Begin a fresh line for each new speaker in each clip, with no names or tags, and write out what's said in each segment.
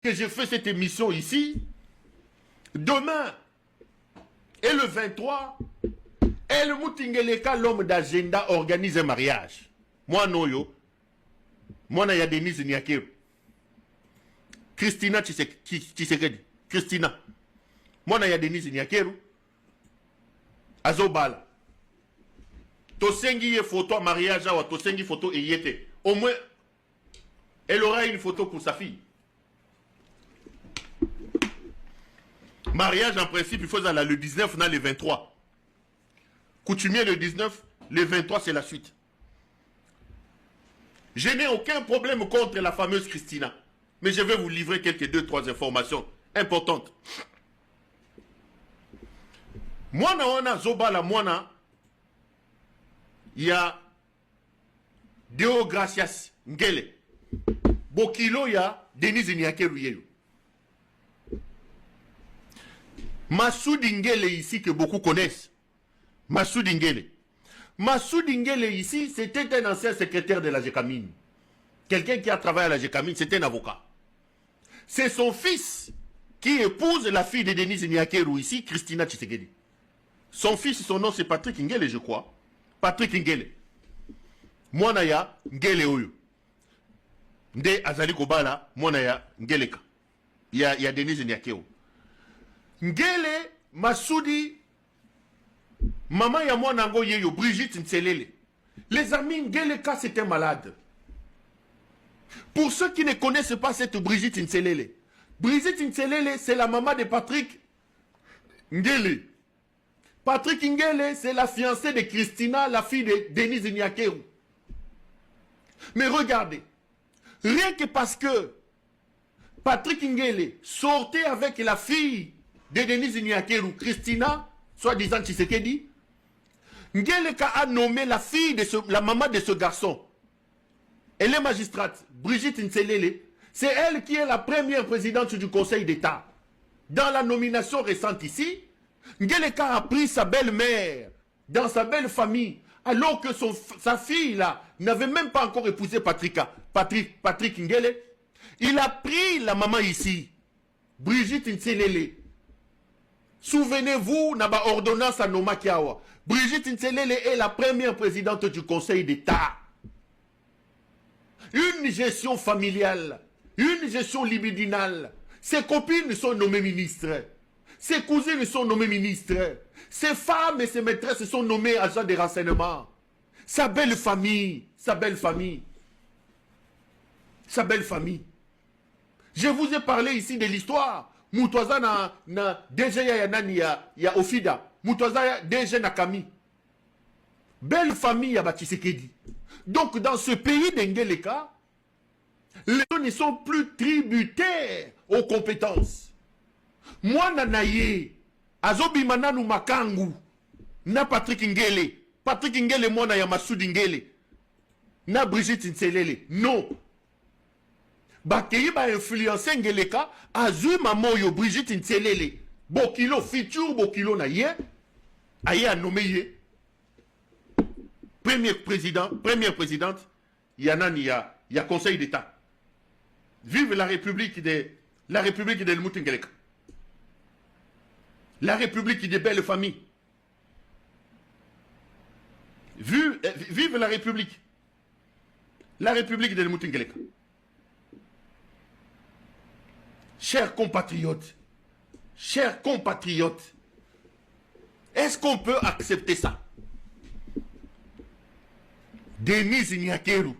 que je fais cette émission ici, demain et le 23, El Moutingeleka, l'homme d'agenda, organise un mariage. Moi, Noyo, moi, il y a Denise Niakeru. Christina Tshisekedi. Christina. Moi, il y a Denise Niakeru. Azobala. Tosengi photo mariage, tosengi photo et yete. Au moins, elle aura une photo pour sa fille. Mariage, en principe, il faut aller le 19, non, le 23. Coutumier le 19, le 23, c'est la suite. Je n'ai aucun problème contre la fameuse Christina. Mais je vais vous livrer quelques 2-3 informations importantes. Mwana wana zobala mwana, il y a Deo Gracias Ngele. Bokilo ya Denise Niakeru yeyo. Massoud Ngele ici que beaucoup connaissent. Massoud Ngele. Massoud Ngele ici, c'était un ancien secrétaire de la GECAMINE. Quelqu'un qui a travaillé à la GECAMINE, c'était un avocat. C'est son fils qui épouse la fille de Denise Niakeru ici, Christina Tshisekedi. Son fils, son nom c'est Patrick Ngele, je crois. Patrick Ngele. Mwanaya Ngele Oyo. Nde Azali Kobala, Mwanaya Ngeleka. Il y a Denise Niakeru. Ngele Massoudi, maman ya mwanango yeyo, Brigitte Nselele. Les amis, Ngeleka c'était malade. Pour ceux qui ne connaissent pas cette Brigitte Nselele, Brigitte Nselele c'est la maman de Patrick Ngele. Patrick Ngele c'est la fiancée de Christina, la fille de Denise Niakeru. Mais regardez, rien que parce que Patrick Ngele sortait avec la fille de Denise Niakeru, Christina, soi-disant Tshisekedi, Ngeleka a nommé la fille de la maman de ce garçon. Elle est magistrate, Brigitte Nselele. C'est elle qui est la première présidente du Conseil d'État. Dans la nomination récente ici, Ngeleka a pris sa belle-mère dans sa belle famille, alors que sa fille là n'avait même pas encore épousé Patrick Ngele. Il a pris la maman ici, Brigitte Nselele. Souvenez-vous, Naba ordonnance à Noma Kiawa. Brigitte Nselele est la première présidente du Conseil d'État. Une gestion familiale, une gestion libidinale. Ses copines sont nommées ministres. Ses cousines sont nommées ministres. Ses femmes et ses maîtresses sont nommées agents de renseignement. Sa belle famille, sa belle famille. Sa belle famille. Je vous ai parlé ici de l'histoire. Moutouaza na DG ya Ofida. Moutouaza DG na Kami. Belle famille ya Tshisekedi. Donc dans ce pays d'Ngeleka, les gens ne sont plus tributaires aux compétences. Moi nanaye, azobimana nu makangu, na Patrick Ngele. Patrick Ngele mwana ya Massoud Ngele. Na Brigitte Nselele. Non. Bakei ba influencer Ngeleka, azui mamoyo Brigitte Nselele. Bokilo futur Bokilo na ye. Aye a nommé ye. Première présidente, il y a Conseil d'État. Vive la République de Moutingeleka. La République des belles familles. Vive la République. La République de Moutingeleka. Chers compatriotes, est-ce qu'on peut accepter ça? Denise Niakeru.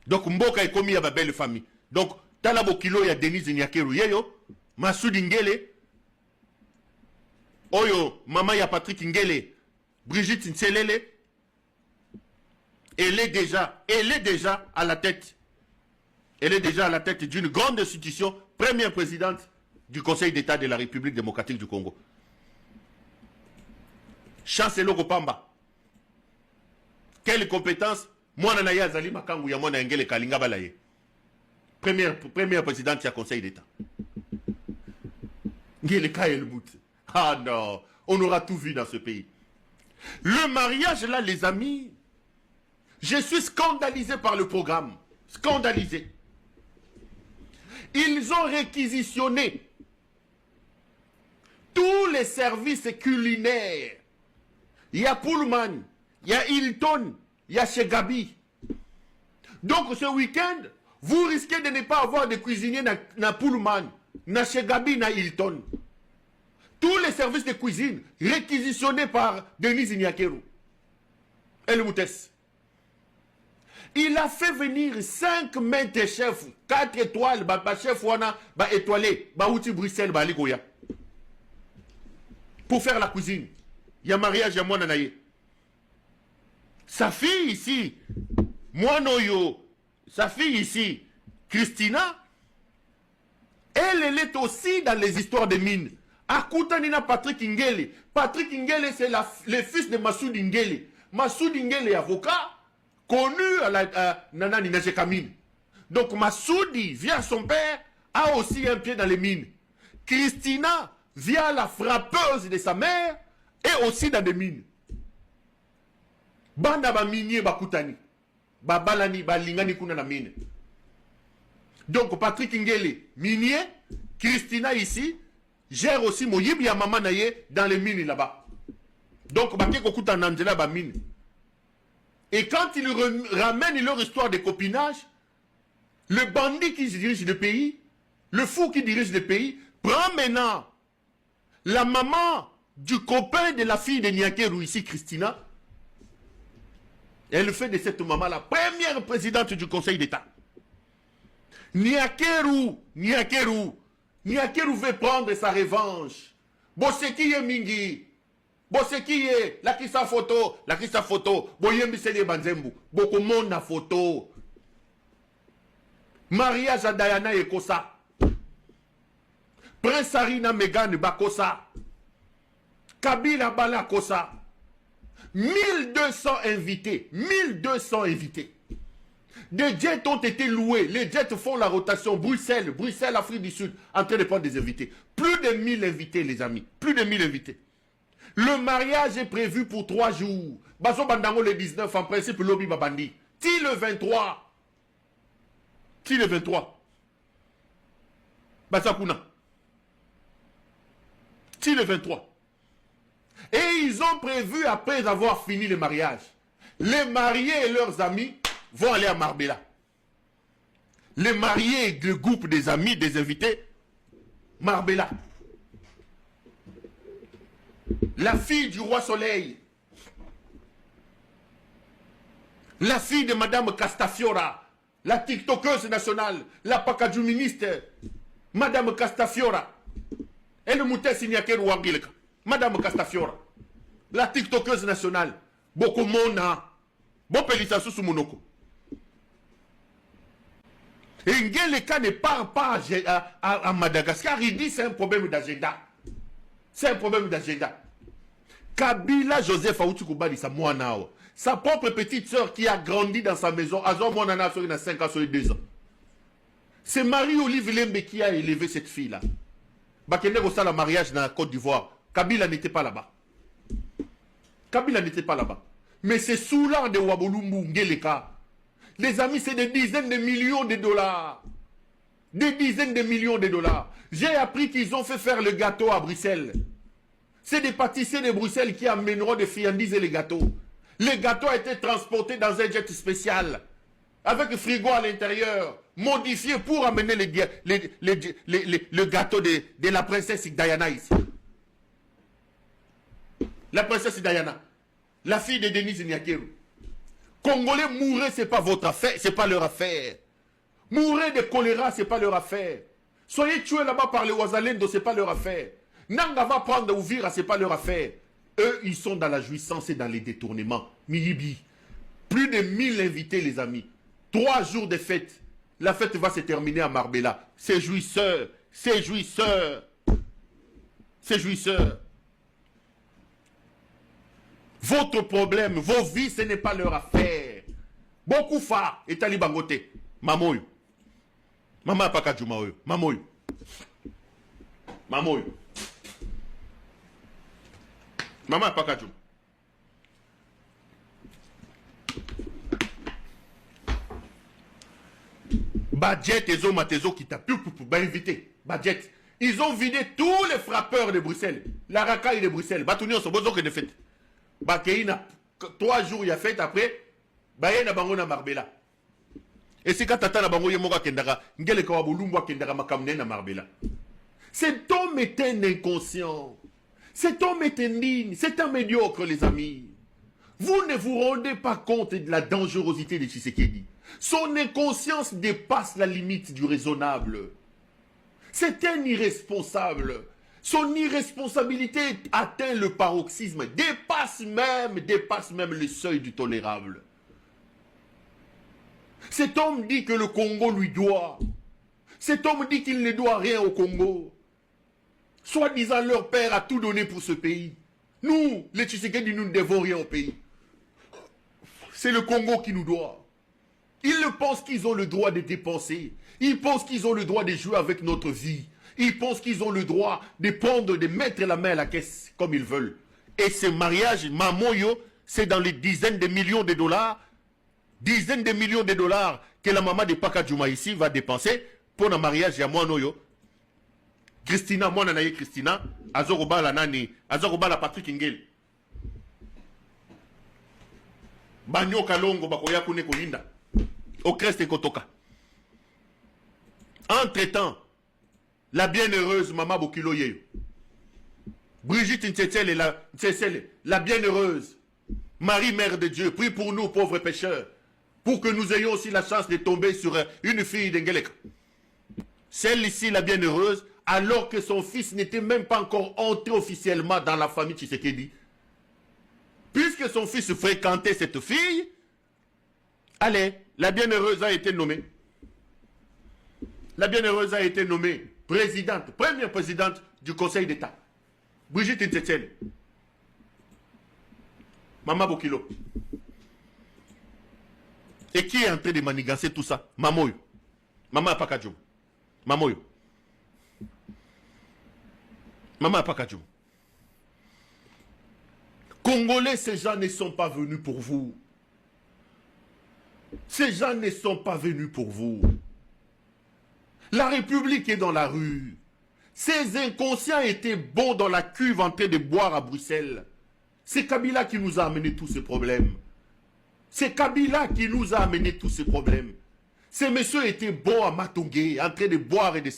Donc, Mboka est commis à ma belle famille. Donc, Talabo Kilo ya Denise Niakeru. Yeyo, Massoud Ngele. Oyo, maman ya Patrick Ngele. Brigitte Nselele. Elle est déjà à la tête. Elle est déjà à la tête d'une grande institution, première présidente du Conseil d'État de la République démocratique du Congo. Chancelo Kopamba. Quelle compétence? Moi, Nanaïa Zali Makangu Yamona Ngele Kalinga Balaye. Première présidente du Conseil d'État. Ngele Kaelmout. Ah non, on aura tout vu dans ce pays. Le mariage là, les amis, je suis scandalisé par le programme. Scandalisé. Ils ont réquisitionné tous les services culinaires. Il y a Pullman, il y a Hilton, il y a chez Gabi. Donc ce week-end, vous risquez de ne pas avoir de cuisiniers dans Pullman, dans chez Gabi, dans Hilton. Tous les services de cuisine réquisitionnés par Denis Nyakeru. Et le Moutès. Il a fait venir 5 maîtres chefs, 4 étoiles, chef wana, étoilé, outi Bruxelles, Ligoya. Pour faire la cuisine. Il y a mariage, il y a moi nanaye. Sa fille ici, moi noyo, sa fille ici, Christina, elle est aussi dans les histoires de mines. Akutanina Patrick Ngele. Patrick Ngele, c'est le fils de Massoud Ngele. Massoud Ngele est avocat, connu à la Nana Ninajekamine. Donc Massoudi, via son père, a aussi un pied dans les mines. Christina, via la frappeuse de sa mère, est aussi dans des mines. Banda ba minier bakutani. Ba balani ba lingani kuna na mine. Donc Patrick Ngele, minier, Christina ici, gère aussi Moyibi ya maman naye dans les mines là-bas. Donc Baké Kokuta Nandela ba mine. Et quand ils ramènent leur histoire de copinage, le bandit qui dirige le pays, le fou qui dirige le pays, prend maintenant la maman du copain de la fille de Nyakeru ici, Christina. Elle fait de cette maman la première présidente du Conseil d'État. Nyakeru veut prendre sa revanche. Boseki Mingi. Boseki la kisa photo. Boyembi Sele Banzembu. Boko mona photo. Mariage à Diana et Kosa. Prince Arina Megane Bakosa. Kabila Bala Kosa. 1200 invités. 1200 invités. Des jets ont été loués. Les jets font la rotation. Bruxelles, Afrique du Sud, en train de prendre des invités. Plus de 1000 invités, les amis. Plus de 1000 invités. Le mariage est prévu pour 3 jours. Baso Bandango le 19, en principe, Lobby Babandi. Ti le 23. Basakuna. Ti le 23. Et ils ont prévu, après avoir fini le mariage, les mariés et leurs amis vont aller à Marbella. Les mariés, le groupe des amis, des invités, Marbella. La fille du roi Soleil, la fille de Madame Castafiora, la TikTokeuse nationale, la Pakadjou ministre, Madame Castafiora, et le Moutessi Nyakeru Wangileka, Madame Castafiora, la TikTokeuse nationale, Bokomona, Bopelisa Susumunoko. Et Ngeleka ne part pas à Madagascar, il dit c'est un problème d'agenda. C'est un problème d'agenda. Kabila Joseph Aoutoukouba sa propre petite sœur qui a grandi dans sa maison, à 5 ans, 2 ans. C'est Marie-Olive Lembe qui a élevé cette fille-là. Bakende Rossa le mariage dans la Côte d'Ivoire. Kabila n'était pas là-bas. Mais c'est Soula de Wabolumbu Ngeleka. Les amis, c'est des dizaines de millions de dollars. Des dizaines de millions de dollars. J'ai appris qu'ils ont fait faire le gâteau à Bruxelles. C'est des pâtissiers de Bruxelles qui amèneront des friandises et les gâteaux. Le gâteau a été transporté dans un jet spécial, avec frigo à l'intérieur, modifié pour amener le gâteau de la princesse Diana ici. La princesse Diana, la fille de Denis Nyakeru. Congolais, mourrez, c'est pas votre affaire, c'est pas leur affaire. Mourrez de choléra, c'est pas leur affaire. Soyez tués là-bas par les Ouazalendo, c'est pas leur affaire. Nanga va prendre Ouvira, c'est pas leur affaire. Eux, ils sont dans la jouissance et dans les détournements. Miyibi. Plus de 1000 invités, les amis. 3 jours de fête. La fête va se terminer à Marbella. C'est jouisseur. Votre problème, vos vies, ce n'est pas leur affaire. Beaucoup fa et talibangote. Mamoy. Maman Pakadjoumaoy. Mamoy. Maman Pakadjoum. Budget et Matezo qui t'a pu invité. Budget. Ils ont vidé tous les frappeurs de Bruxelles. La racaille de Bruxelles. Batunion, c'est bon que de fait. Bakéina, 3 jours il a fait après. Baye na bango na Marbella. Et c'est quand tata na bango yemoga kendara. Ngele kawabulumwa kendara makamne na Marbella. Cet homme est un inconscient. Cet homme est indigne. C'est un médiocre, les amis. Vous ne vous rendez pas compte de la dangerosité de Tshisekedi. Son inconscience dépasse la limite du raisonnable. C'est un irresponsable. Son irresponsabilité atteint le paroxysme, dépasse même le seuil du tolérable. Cet homme dit que le Congo lui doit. Cet homme dit qu'il ne doit rien au Congo. Soi-disant, leur père a tout donné pour ce pays. Nous, les Tshisekedi, nous ne devons rien au pays. C'est le Congo qui nous doit. Ils pensent qu'ils ont le droit de dépenser. Ils pensent qu'ils ont le droit de jouer avec notre vie. Ils pensent qu'ils ont le droit de prendre, de mettre la main à la caisse comme ils veulent. Et ce mariage, Mamoyo, c'est dans les dizaines de millions de dollars. Dizaines de millions de dollars que la maman de Paka Djouma ici va dépenser pour un mariage à Moanoyo. Christina, moi nanaye Christina, Azoroba la nani, Azoroba la Patrick Ingel. Banyo Kalongo bakoya kune kolinda. Au Crest Kotoka. Entre-temps, la bienheureuse Mama Bokilo Yeyo. Brigitte Ntsetele, la bienheureuse. Marie, Mère de Dieu, prie pour nous, pauvres pécheurs, pour que nous ayons aussi la chance de tomber sur une fille d'Engelek. Celle-ci, la bienheureuse, alors que son fils n'était même pas encore entré officiellement dans la famille Tshisekedi. Puisque son fils fréquentait cette fille, allez, la bienheureuse a été nommée. La bienheureuse a été nommée présidente, première présidente du Conseil d'État. Brigitte Ntsetele. Maman Bokilo. Et qui est en train de manigancer tout ça? Mamoyo. Maman Apakadjo. Mamoyo. Maman Apakadjo. Congolais, ces gens ne sont pas venus pour vous. Ces gens ne sont pas venus pour vous. La République est dans la rue. Ces inconscients étaient bons dans la cuve en train de boire à Bruxelles. C'est Kabila qui nous a amené tous ces problèmes. C'est Kabila qui nous a amené tous ces problèmes. Ces messieurs étaient bons à Matongé, en train de boire et de